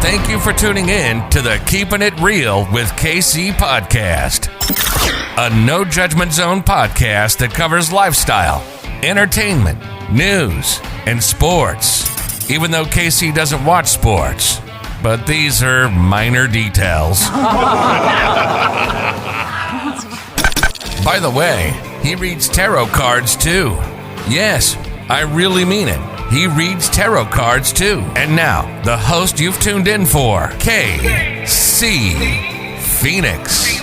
Thank you for tuning in to the Keeping It Real with KC podcast, a no judgment zone podcast that covers lifestyle, entertainment, news, and sports. Even though KC doesn't watch sports, but these are minor details. By the way, he reads tarot cards too. Yes, I really mean it. He reads tarot cards too. And now, the host you've tuned in for, KC Phoenix.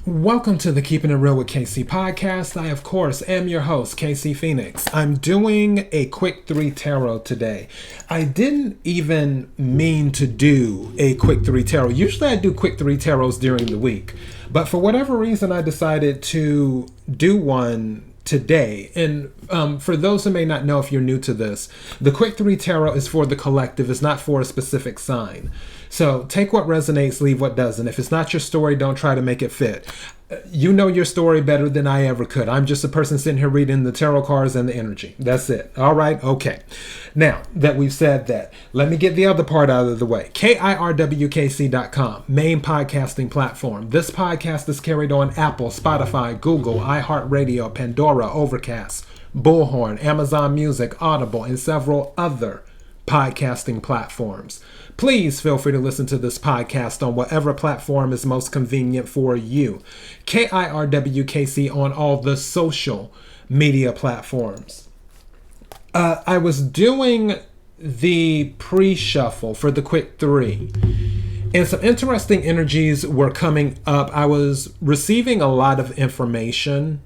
Welcome to the Keeping It Real with KC podcast. I, of course, am your host, KC Phoenix. I'm doing a quick 3 tarot today. I didn't even mean to do a quick 3 tarot. Usually I do quick 3 tarots during the week. But for whatever reason, I decided to do one today. And for those who may not know, if you're new to this, the quick 3 tarot is for the collective. It's not for a specific sign. So take what resonates, leave what doesn't. If it's not your story, don't try to make it fit. You know your story better than I ever could. I'm just a person sitting here reading the tarot cards and the energy. That's it. All right. Okay. Now that we've said that, let me get the other part out of the way. KIRWKC.com, main podcasting platform. This podcast is carried on Apple, Spotify, Google, iHeartRadio, Pandora, Overcast, Bullhorn, Amazon Music, Audible, and several other podcasting platforms. Please feel free to listen to this podcast on whatever platform is most convenient for you. KIRWKC on all the social media platforms. I was doing the pre-shuffle for the quick 3, and some interesting energies were coming up. I was receiving a lot of information.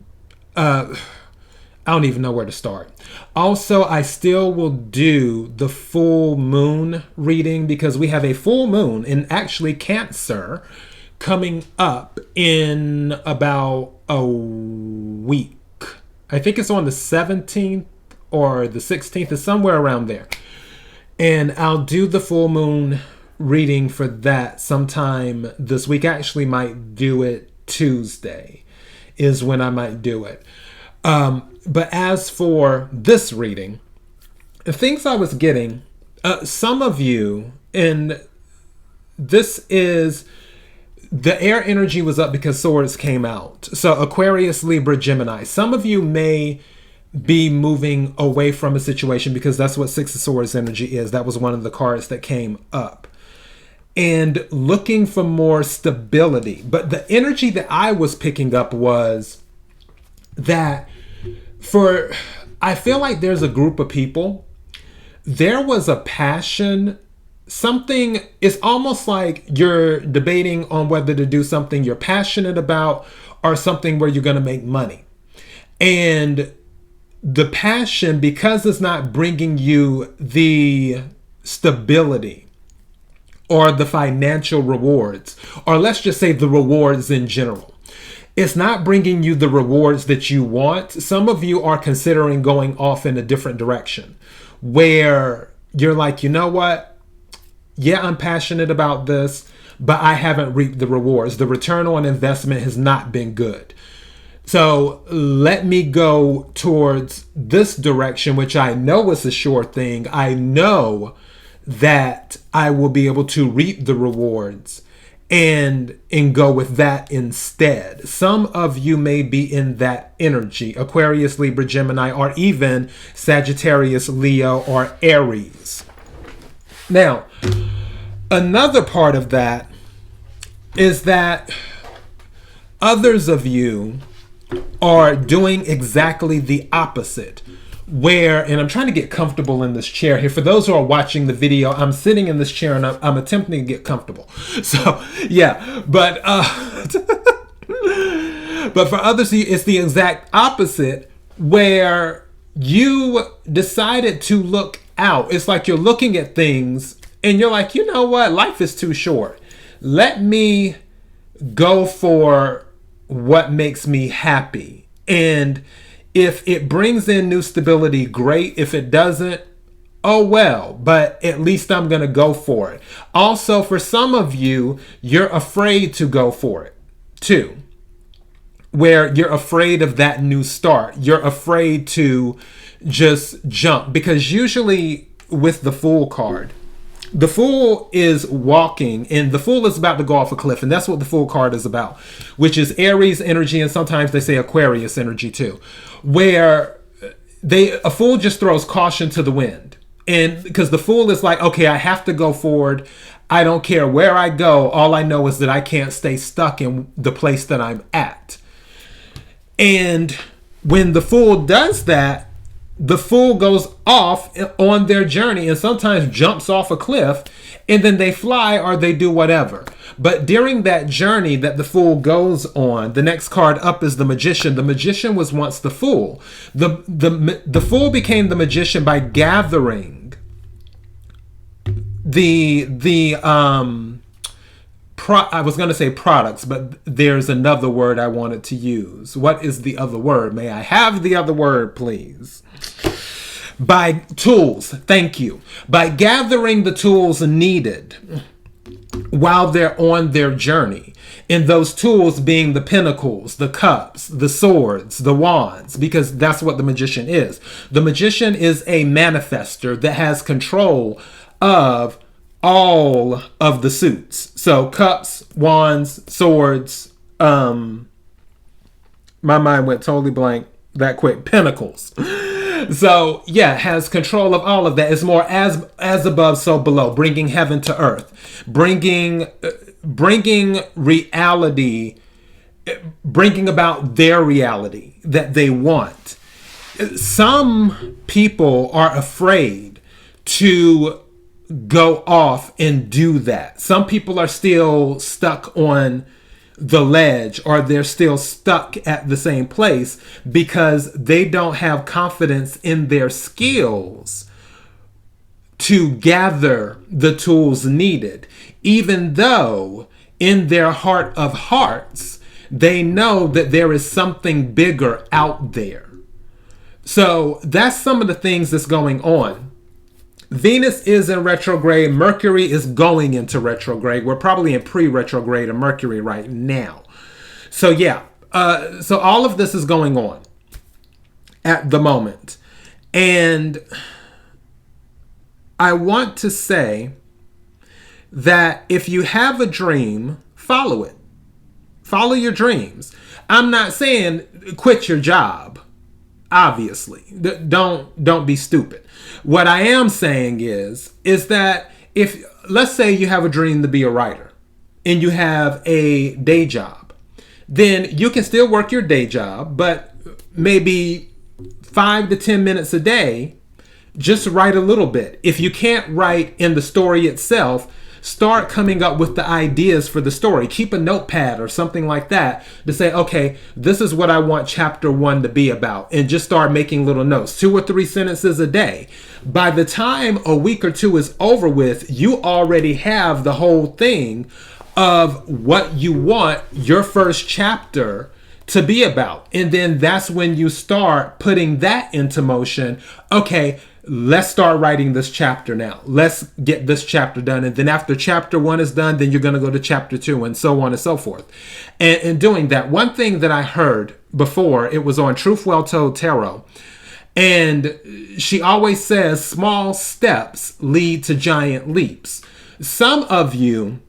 I don't even know where to start. Also, I still will do the full moon reading because we have a full moon in actually Cancer coming up in about a week. I think it's on the 17th or the 16th, is somewhere around there. And I'll do the full moon reading for that sometime this week. I actually might do it Tuesday is when I might do it. But as for this reading, the things I was getting, some of you, and this is, the air energy was up because swords came out. So Aquarius, Libra, Gemini. Some of you may be moving away from a situation because that's what Six of Swords energy is. That was one of the cards that came up. And looking for more stability. But the energy that I was picking up was that I feel like there's a group of people, there was a passion, something, it's almost like you're debating on whether to do something you're passionate about or something where you're going to make money. And the passion, because it's not bringing you the stability or the financial rewards, or let's just say the rewards in general, it's not bringing you the rewards that you want. Some of you are considering going off in a different direction where you're like, you know what? Yeah, I'm passionate about this, but I haven't reaped the rewards. The return on investment has not been good. So let me go towards this direction, which I know is a sure thing. I know that I will be able to reap the rewards and go with that instead. Some of you may be in that energy. Aquarius, Libra, Gemini, or even Sagittarius, Leo, or Aries. Now, another part of that is that others of you are doing exactly the opposite. Where, and I'm trying to get comfortable in this chair here. For those who are watching the video, I'm sitting in this chair and I'm attempting to get comfortable. So, yeah, but but for others, it's the exact opposite where you decided to look out. It's like you're looking at things and you're like, you know what? Life is too short. Let me go for what makes me happy. And if it brings in new stability, great. If it doesn't, oh well, but at least I'm going to go for it. Also, for some of you, you're afraid to go for it too, where you're afraid of that new start. You're afraid to just jump because usually with the Fool card, The Fool is walking, and the Fool is about to go off a cliff, and that's what the Fool card is about, which is Aries energy, and sometimes they say Aquarius energy too, where a Fool just throws caution to the wind. And because the Fool is like, okay, I have to go forward. I don't care where I go. All I know is that I can't stay stuck in the place that I'm at. And when the Fool does that, the Fool goes off on their journey and sometimes jumps off a cliff, and then they fly or they do whatever. But during that journey that the Fool goes on, the next card up is the Magician. The Magician was once the Fool. The Fool became the Magician by gathering I was going to say products, but there's another word I wanted to use. What is the other word? May I have the other word, please? By tools. Thank you. By gathering the tools needed while they're on their journey. And those tools being the pentacles, the cups, the swords, the wands, because that's what the Magician is. The Magician is a manifester that has control of all of the suits. So cups, wands, swords, my mind went totally blank that quick. Pentacles. So yeah, has control of all of that. It's more as above, so below, bringing heaven to earth, bringing reality, bringing about their reality that they want. Some people are afraid to go off and do that. Some people are still stuck on the ledge, or they're still stuck at the same place because they don't have confidence in their skills to gather the tools needed, even though in their heart of hearts they know that there is something bigger out there. So that's some of the things that's going on. Venus is in retrograde. Mercury is going into retrograde. We're probably in pre-retrograde of Mercury right now. So yeah, so all of this is going on at the moment. And I want to say that if you have a dream, follow it. Follow your dreams. I'm not saying quit your job. Obviously, don't be stupid. What I am saying is that if, let's say you have a dream to be a writer and you have a day job, then you can still work your day job, but maybe 5 to 10 minutes a day, just write a little bit. If you can't write in the story itself, start coming up with the ideas for the story. Keep a notepad or something like that to say, okay, this is what I want chapter 1 to be about. And just start making little notes, 2 or 3 sentences a day. By the time a week or 2 is over with, you already have the whole thing of what you want your first chapter to be about. And then that's when you start putting that into motion. Okay, let's start writing this chapter now. Let's get this chapter done. And then after chapter 1 is done, then you're going to go to chapter 2 and so on and so forth. And in doing that, one thing that I heard before, it was on Truth Well Told Tarot. And she always says small steps lead to giant leaps. Some of you,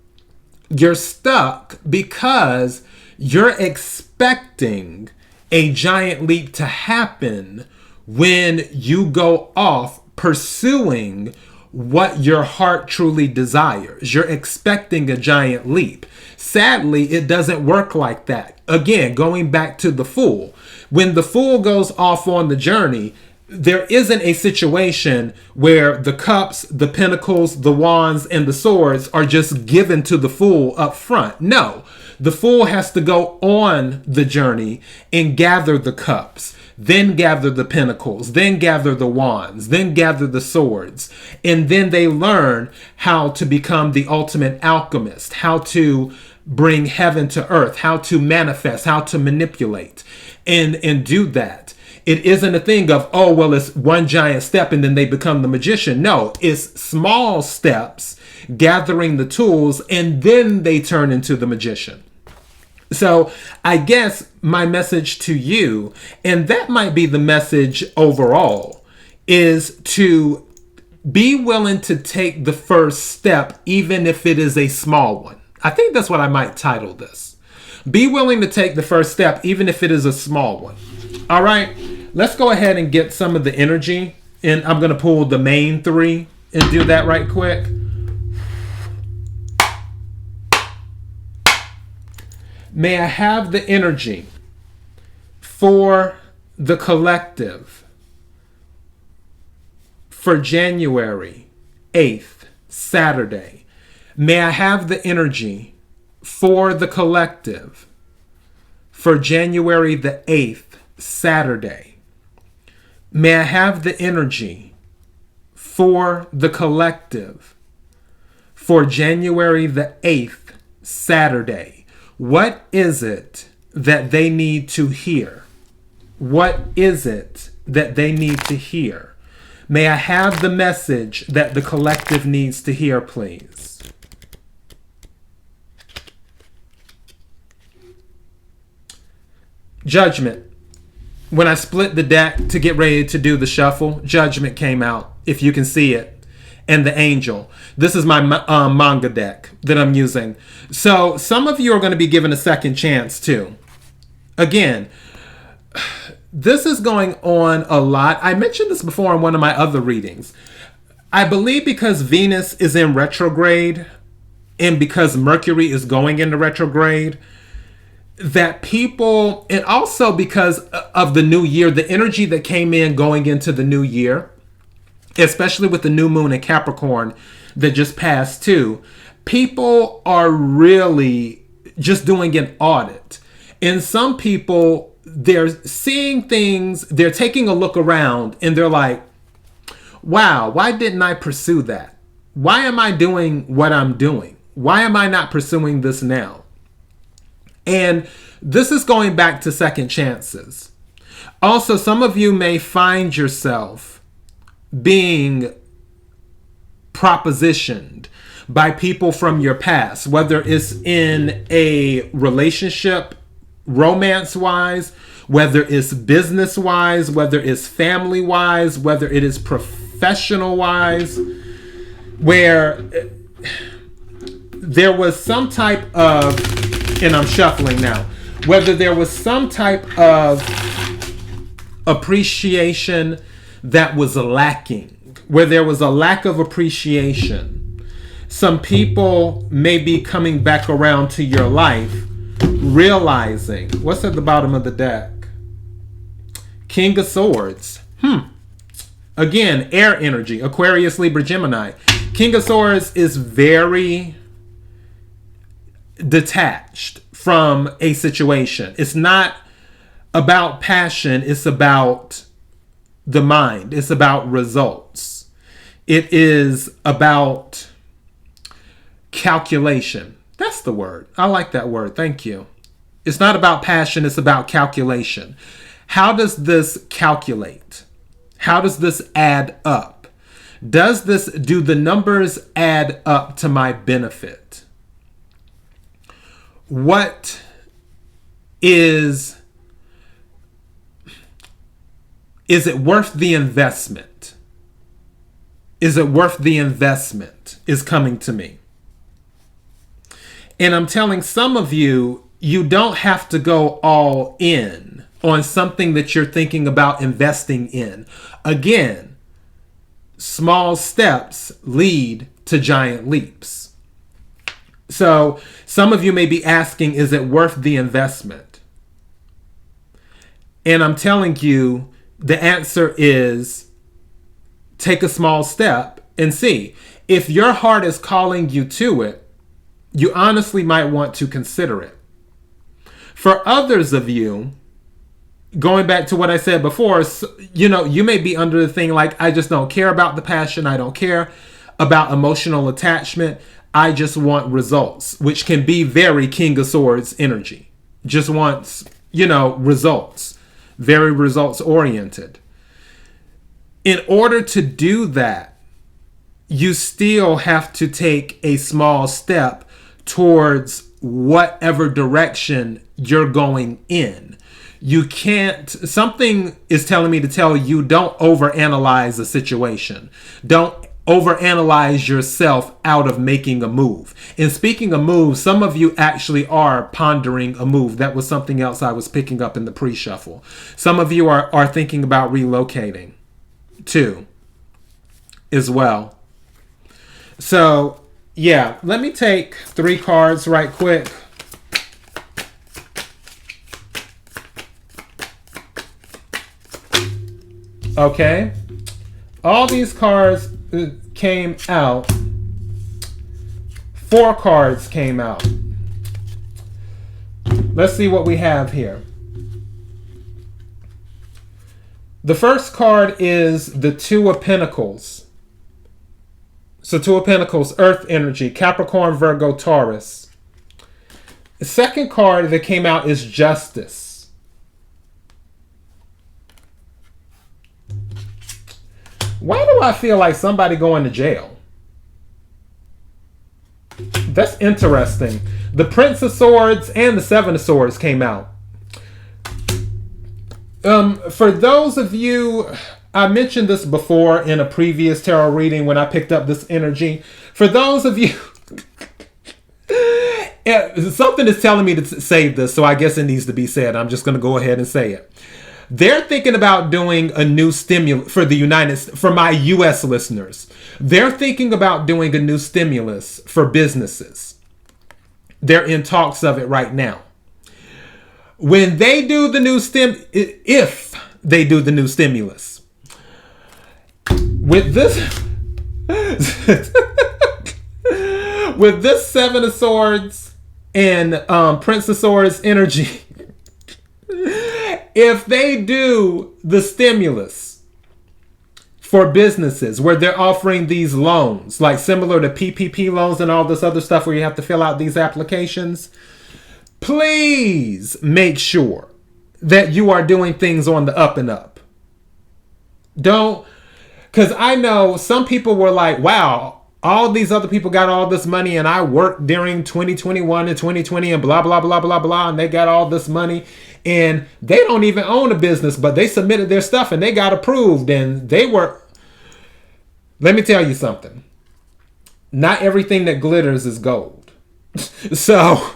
you're stuck because you're expecting a giant leap to happen when you go off pursuing what your heart truly desires. You're expecting a giant leap. Sadly, it doesn't work like that. Again, going back to the Fool. When the Fool goes off on the journey, there isn't a situation where the cups, the pentacles, the wands, and the swords are just given to the Fool up front. No, the Fool has to go on the journey and gather the cups, then gather the pentacles, then gather the wands, then gather the swords. And then they learn how to become the ultimate alchemist, how to bring heaven to earth, how to manifest, how to manipulate, and do that. It isn't a thing of, oh, well, it's one giant step and then they become the magician. No, it's small steps, gathering the tools, and then they turn into the magician. So I guess my message to you, and that might be the message overall, is to Be willing to take the first step, even if it is a small one. I think that's what I might title this. Be willing to take the first step, even if it is a small one. All right, let's go ahead and get some of the energy. And I'm going to pull the main three and do that right quick. May I have the energy for the collective for January 8th, Saturday. May I have the energy for the collective for January the 8th, Saturday. May I have the energy for the collective for January the 8th, Saturday. What is it that they need to hear? What is it that they need to hear? May I have the message that the collective needs to hear, please? Judgment. When I split the deck to get ready to do the shuffle, Judgment came out, if you can see it. And the Angel. This is my manga deck that I'm using. So some of you are going to be given a second chance too. Again, this is going on a lot. I mentioned this before in one of my other readings. I believe because Venus is in retrograde and because Mercury is going into retrograde, that people, and also because of the new year, the energy that came in going into the new year, especially with the new moon in Capricorn that just passed too, people are really just doing an audit. And some people, they're seeing things, they're taking a look around and they're like, wow, why didn't I pursue that? Why am I doing what I'm doing? Why am I not pursuing this now? And this is going back to second chances. Also, some of you may find yourself being propositioned by people from your past, whether it's in a relationship, romance-wise, whether it's business-wise, whether it's family-wise, whether it is professional-wise, where there was some type of, and I'm shuffling now, whether there was some type of appreciation that was lacking, where there was a lack of appreciation. Some people may be coming back around to your life, realizing, what's at the bottom of the deck? King of Swords. Again, air energy, Aquarius, Libra, Gemini. King of Swords is very detached from a situation. It's not about passion, it's about the mind. It's about results. It is about calculation. That's the word. I like that word. Thank you. It's not about passion. It's about calculation. How does this calculate? How does this add up? Do the numbers add up to my benefit? What is it worth the investment? Is it worth the investment is coming to me. And I'm telling some of you, you don't have to go all in on something that you're thinking about investing in. Again, small steps lead to giant leaps. So some of you may be asking, is it worth the investment? And I'm telling you, the answer is take a small step and see. If your heart is calling you to it, you honestly might want to consider it. For others of you, going back to what I said before, you may be under the thing like, I just don't care about the passion. I don't care about emotional attachment. I just want results, which can be very King of Swords energy. Just wants, results. Very results oriented. In order to do that, you still have to take a small step towards whatever direction you're going in. You can't, something is telling me to tell you, don't overanalyze a situation. Don't overanalyze yourself out of making a move. And speaking of moves, some of you actually are pondering a move. That was something else I was picking up in the pre-shuffle. Some of you are thinking about relocating too, as well. So, yeah, let me take 3 cards right quick. Okay. All these cards came out. 4 cards came out. Let's see what we have here. The first card is the 2 of Pentacles. So 2 of Pentacles, Earth energy, Capricorn, Virgo, Taurus. The second card that came out is Justice. Why do I feel like somebody going to jail? That's interesting. The Prince of Swords and the 7 of Swords came out. For those of you, I mentioned this before in a previous tarot reading when I picked up this energy. For those of you, something is telling me to save this, so I guess it needs to be said. I'm just going to go ahead and say it. They're thinking about doing a new stimulus for my U.S. listeners. They're thinking about doing a new stimulus for businesses. They're in talks of it right now. When they do the new if they do the new stimulus, with this, with this 7 of Swords and Prince of Swords energy, if they do the stimulus for businesses where they're offering these loans, like similar to PPP loans and all this other stuff where you have to fill out these applications, please make sure that you are doing things on the up and up. Don't, because I know some people were like, wow, all these other people got all this money and I worked during 2021 and 2020 and blah, blah, blah, blah, blah, and they got all this money. And they don't even own a business, but they submitted their stuff and they got approved. And they were, let me tell you something. Not everything that glitters is gold. So,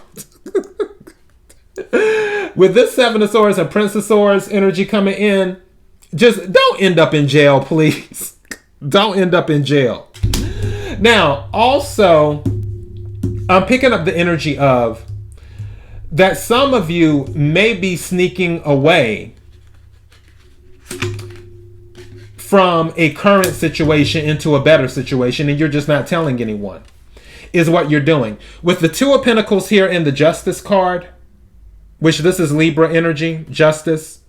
with this 7 of Swords and Prince of Swords energy coming in, just don't end up in jail, please. Don't end up in jail. Now, also, I'm picking up the energy of that some of you may be sneaking away from a current situation into a better situation and you're just not telling anyone, is what you're doing. With the 2 of Pentacles here in the Justice card, which this is Libra energy, Justice,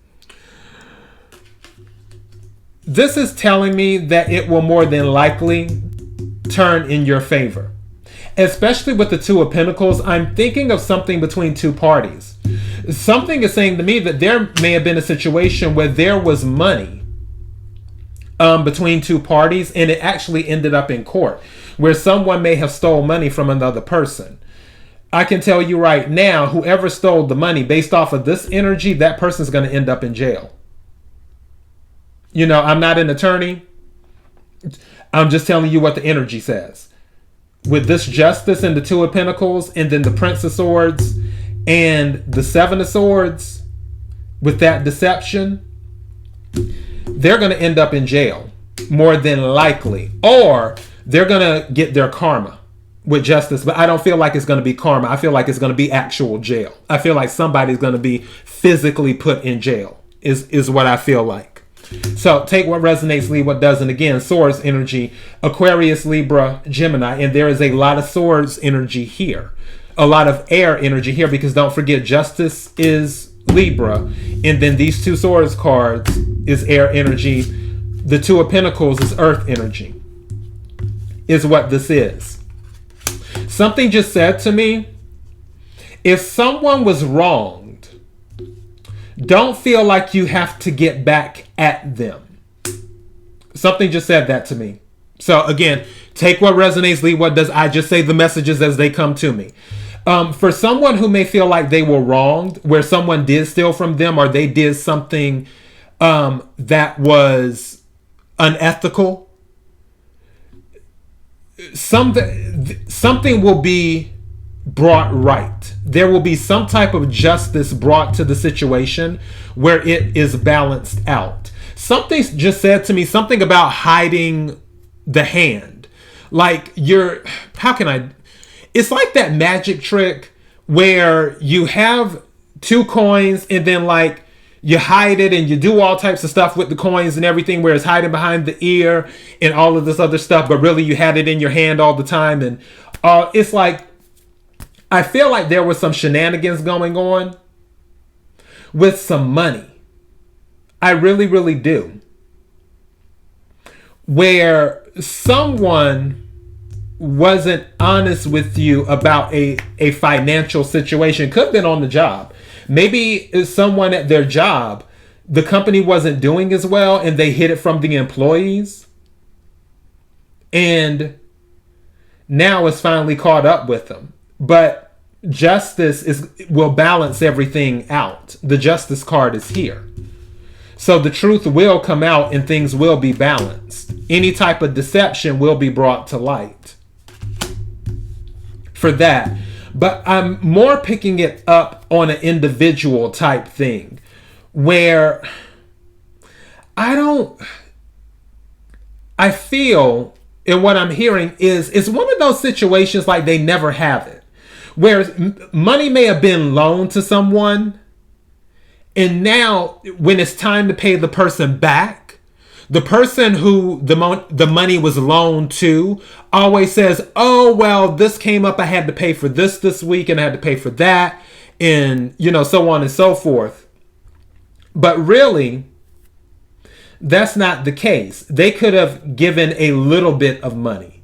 this is telling me that it will more than likely turn in your favor. Especially with the 2 of Pentacles, I'm thinking of something between 2 parties. Something is saying to me that there may have been a situation where there was money between 2 parties and it actually ended up in court, where someone may have stole money from another person. I can tell you right now, whoever stole the money, based off of this energy, that person's going to end up in jail. You know, I'm not an attorney. I'm just telling you what the energy says. With this Justice and the 2 of Pentacles and then the Prince of Swords and the 7 of Swords, with that deception, they're going to end up in jail more than likely, or they're going to get their karma with Justice. But I don't feel like it's going to be karma. I feel like it's going to be actual jail. I feel like somebody's going to be physically put in jail is what I feel like. So take what resonates, leave what doesn't. Again, Swords energy, Aquarius, Libra, Gemini, and there is a lot of Swords energy here, a lot of air energy here, because don't forget Justice is Libra, and then these 2 Swords cards is air energy. The 2 of Pentacles is Earth energy, is what this is. Something just said to me, if someone was wronged, don't feel like you have to get back at them. Something just said that to me. So again, take what resonates, leave what does. I just say the messages as they come to me. For someone who may feel like they were wronged, where someone did steal from them or they did something that was unethical, something will be brought right. There will be some type of justice brought to the situation where it is balanced out. Something just said to me something about hiding the hand. Like it's like that magic trick where you have two coins and then like you hide it and you do all types of stuff with the coins and everything, where it's hiding behind the ear and all of this other stuff, but really you had it in your hand all the time. And it's like, I feel like there was some shenanigans going on with some money. I really, really do. Where someone wasn't honest with you about a financial situation. Could have been on the job. Maybe someone at their job, the company wasn't doing as well and they hid it from the employees. And now it's finally caught up with them. But justice will balance everything out. The justice card is here. So the truth will come out and things will be balanced. Any type of deception will be brought to light for that. But I'm more picking it up on an individual type thing where I feel, and what I'm hearing is it's one of those situations like they never have it, where money may have been loaned to someone, and now when it's time to pay the person back, the person who the money was loaned to always says, oh, well, this came up. I had to pay for this week and I had to pay for that. And, so on and so forth. But really, that's not the case. They could have given a little bit of money.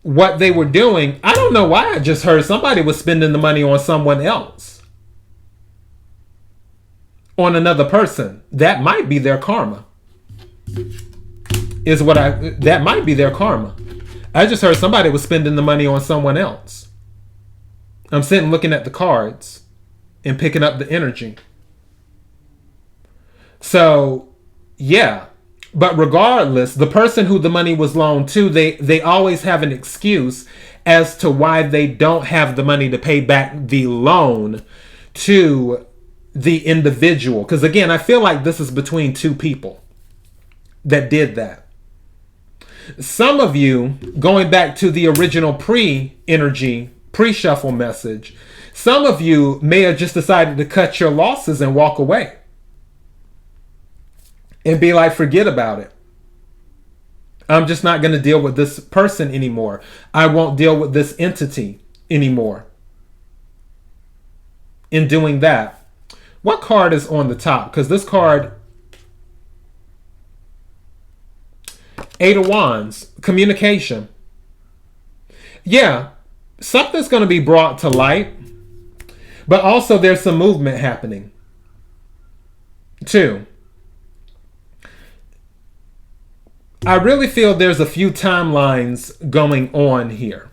What they were doing, I don't know why I just heard somebody was spending the money on someone else. On another person. That might be their karma. That might be their karma. I just heard somebody was spending the money on someone else. I'm sitting looking at the cards and picking up the energy. So, yeah. But regardless, the person who the money was loaned to, they always have an excuse as to why they don't have the money to pay back the loan to the individual. Because again, I feel like this is between two people that did that. Some of you, going back to the original pre-shuffle message, some of you may have just decided to cut your losses and walk away. And be like, forget about it. I'm just not going to deal with this person anymore. I won't deal with this entity anymore. In doing that, what card is on the top? Because this card, Eight of Wands, communication. Yeah, something's going to be brought to light, but also there's some movement happening too. I really feel there's a few timelines going on here.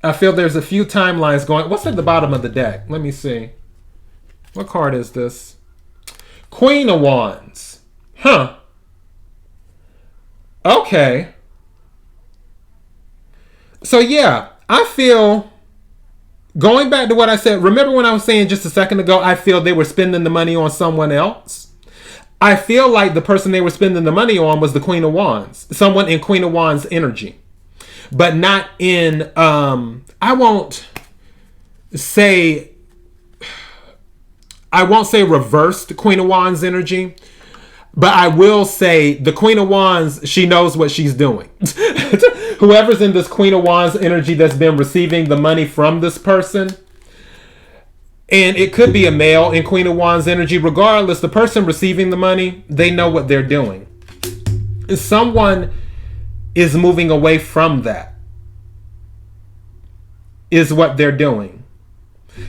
I feel there's a few timelines going. What's at the bottom of the deck? Let me see. What card is this? Queen of Wands. Huh. Okay. So yeah, I feel, going back to what I said, remember when I was saying just a second ago, I feel they were spending the money on someone else? I feel like the person they were spending the money on was the Queen of Wands. Someone in Queen of Wands energy. But not in, I won't say reversed Queen of Wands energy, but I will say the Queen of Wands, she knows what she's doing. Whoever's in this Queen of Wands energy that's been receiving the money from this person, and it could be a male in Queen of Wands energy, regardless, the person receiving the money, they know what they're doing. Someone is moving away from that, is what they're doing.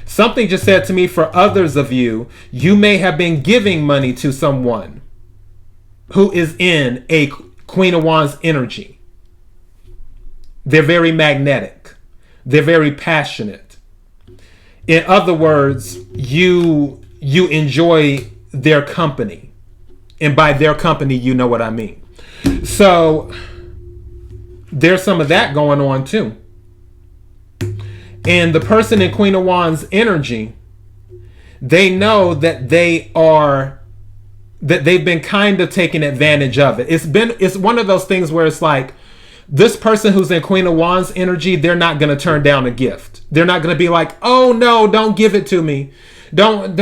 Something just said to me, for others of you, you may have been giving money to someone who is in a Queen of Wands energy. They're very magnetic. They're very passionate. In other words, you enjoy their company. And by their company, you know what I mean. So there's some of that going on too. And the person in Queen of Wands energy, they know that they've been kind of taking advantage of it. It's one of those things where it's like, this person who's in Queen of Wands energy, they're not going to turn down a gift. They're not going to be like, oh no, don't give it to me. Don't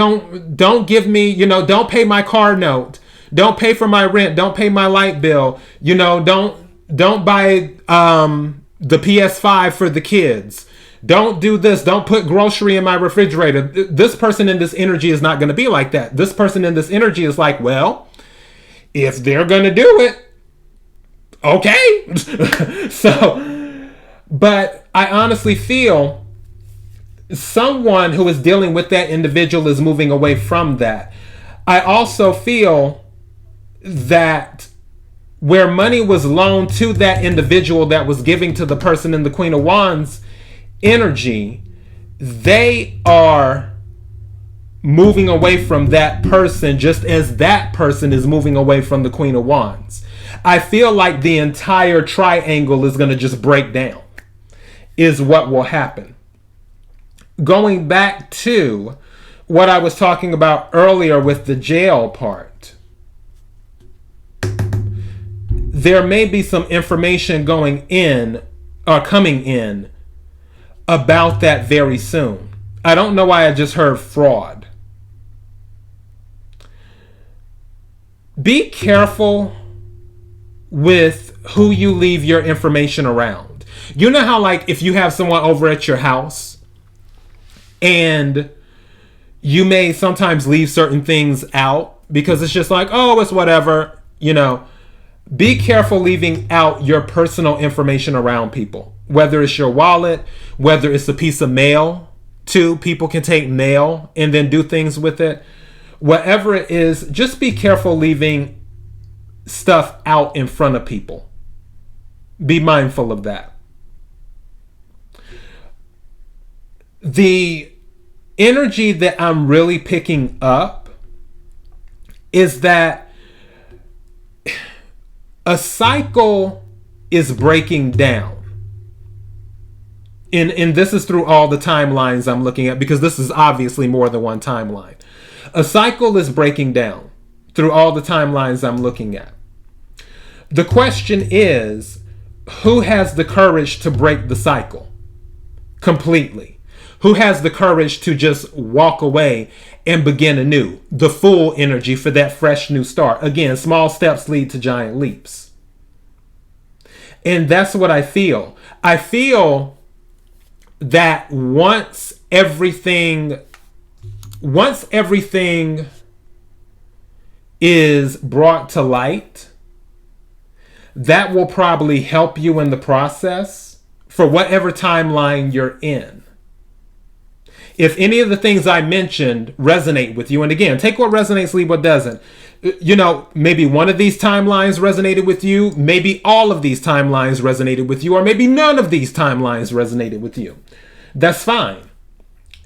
give me, don't pay my car note. Don't pay for my rent. Don't pay my light bill. Don't buy the PS5 for the kids. Don't do this. Don't put grocery in my refrigerator. This person in this energy is not going to be like that. This person in this energy is like, well, if they're going to do it, okay. So, but I honestly feel someone who is dealing with that individual is moving away from that. I also feel that where money was loaned to that individual that was giving to the person in the Queen of Wands energy, they are moving away from that person just as that person is moving away from the Queen of Wands. I feel like the entire triangle is going to just break down, is what will happen. Going back to what I was talking about earlier with the jail part, there may be some information going in or coming in about that very soon. I don't know why I just heard fraud. Be careful with who you leave your information around. You know how, like, if you have someone over at your house and you may sometimes leave certain things out because it's just like, oh, it's whatever, Be careful leaving out your personal information around people. Whether it's your wallet, whether it's a piece of mail, too. People can take mail and then do things with it. Whatever it is, just be careful leaving stuff out in front of people. Be mindful of that. The energy that I'm really picking up is that a cycle is breaking down. And this is through all the timelines I'm looking at, because this is obviously more than one timeline. A cycle is breaking down through all the timelines I'm looking at. The question is, who has the courage to break the cycle completely? Who has the courage to just walk away and begin anew? The full energy for that fresh new start. Again, small steps lead to giant leaps. And that's what I feel. I feel that once everything is brought to light, that will probably help you in the process for whatever timeline you're in. If any of the things I mentioned resonate with you, and again, take what resonates, leave what doesn't. Maybe one of these timelines resonated with you, maybe all of these timelines resonated with you, or maybe none of these timelines resonated with you. That's fine.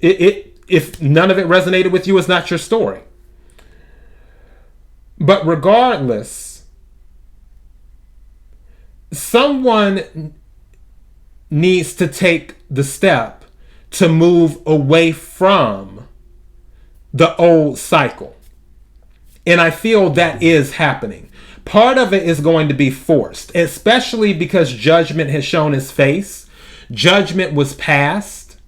If none of it resonated with you, it's not your story. But regardless, someone needs to take the step to move away from the old cycle. And I feel that is happening. Part of it is going to be forced, especially because judgment has shown its face. Judgment was passed,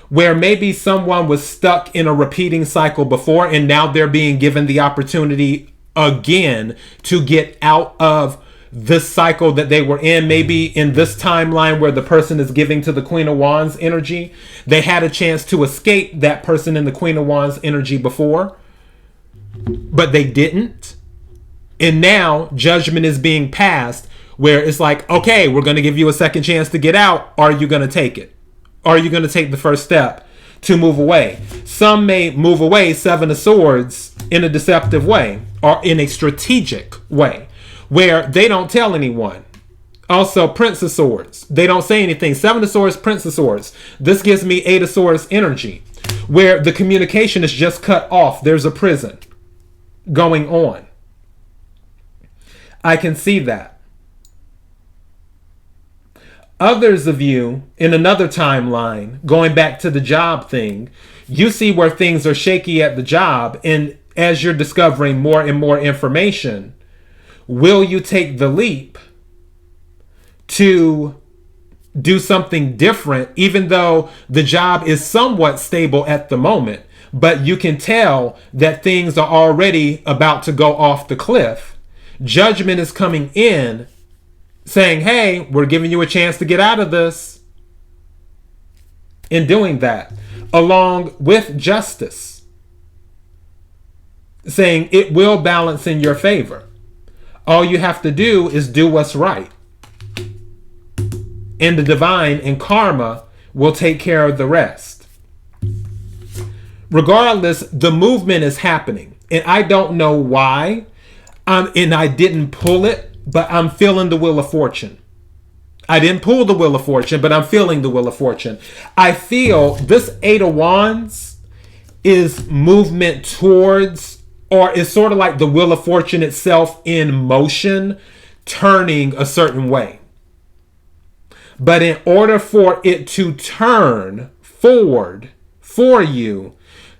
where maybe someone was stuck in a repeating cycle before, and now they're being given the opportunity again to get out of this cycle that they were in. Maybe in this timeline where the person is giving to the Queen of Wands energy, they had a chance to escape that person in the Queen of Wands energy before, but they didn't. And now judgment is being passed, where it's like, okay, we're going to give you a second chance to get out. Are you going to take it? Are you going to take the first step to move away? Some may move away, Seven of Swords, in a deceptive way or in a strategic way, where they don't tell anyone. Also, Prince of Swords, they don't say anything. Seven of Swords, Prince of Swords. This gives me Eight of Swords energy, where the communication is just cut off. There's a prison going on. I can see that. Others of you in another timeline, going back to the job thing, you see where things are shaky at the job, and as you're discovering more and more information, will you take the leap to do something different, even though the job is somewhat stable at the moment, but you can tell that things are already about to go off the cliff? Judgment is coming in saying, hey, we're giving you a chance to get out of this. In doing that, along with justice, saying it will balance in your favor. All you have to do is do what's right. And the divine and karma will take care of the rest. Regardless, the movement is happening. And I don't know why. And I didn't pull it, but I'm feeling the Wheel of Fortune. I didn't pull the Wheel of Fortune, but I'm feeling the Wheel of Fortune. I feel this Eight of Wands is movement towards, or is sort of like the Wheel of Fortune itself in motion, turning a certain way. But in order for it to turn forward for you,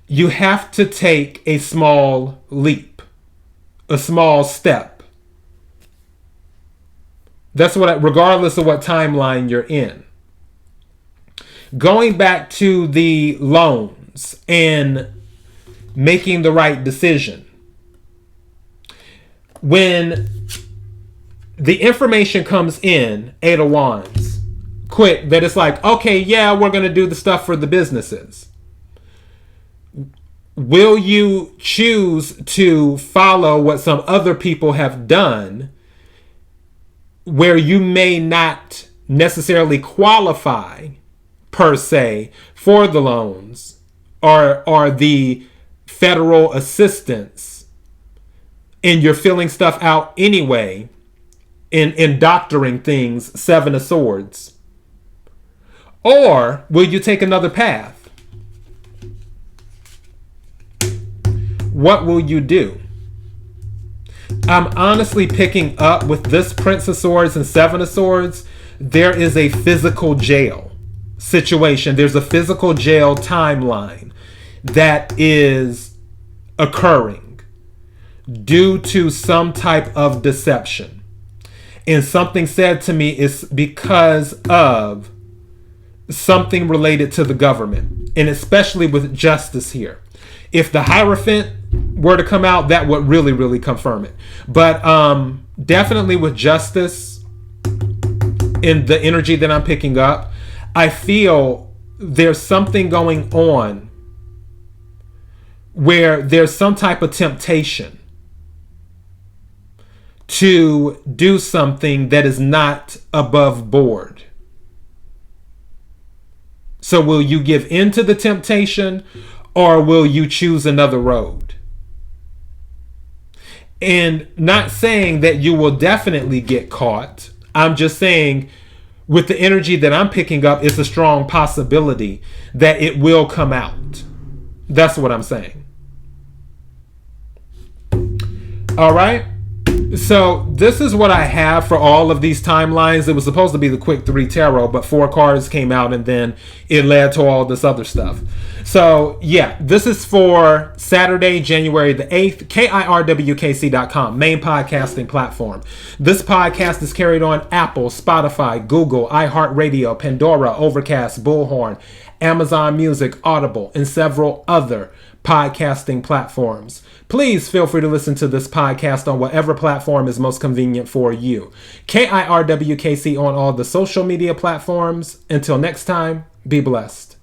you have to take a small leap, a small step. That's what, regardless of what timeline you're in. Going back to the loans and making the right decision. When the information comes in, Eight of Wands, quick, that it's like, okay, yeah, we're going to do the stuff for the businesses. Will you choose to follow what some other people have done, where you may not necessarily qualify per se for the loans or the federal assistance, and you're filling stuff out anyway in doctoring things, Seven of Swords? Or will you take another path? What will you do? I'm honestly picking up with this Prince of Swords and Seven of Swords. There is a physical jail situation. There's a physical jail timeline that is occurring due to some type of deception. And something said to me is because of something related to the government, and especially with justice here. If the Hierophant were to come out, that would really, really confirm it. But definitely with justice, in the energy that I'm picking up, I feel there's something going on where there's some type of temptation to do something that is not above board. So will you give in to the temptation, or will you choose another road? And not saying that you will definitely get caught. I'm just saying, with the energy that I'm picking up, it's a strong possibility that it will come out. That's what I'm saying. All right. So this is what I have for all of these timelines. It was supposed to be the quick 3 tarot, but 4 cards came out and then it led to all this other stuff. So yeah, this is for Saturday, January the 8th, KIRWKC.com, main podcasting platform. This podcast is carried on Apple, Spotify, Google, iHeartRadio, Pandora, Overcast, Bullhorn, Amazon Music, Audible, and several other podcasting platforms. Please feel free to listen to this podcast on whatever platform is most convenient for you. KIRWKC on all the social media platforms. Until next time, be blessed.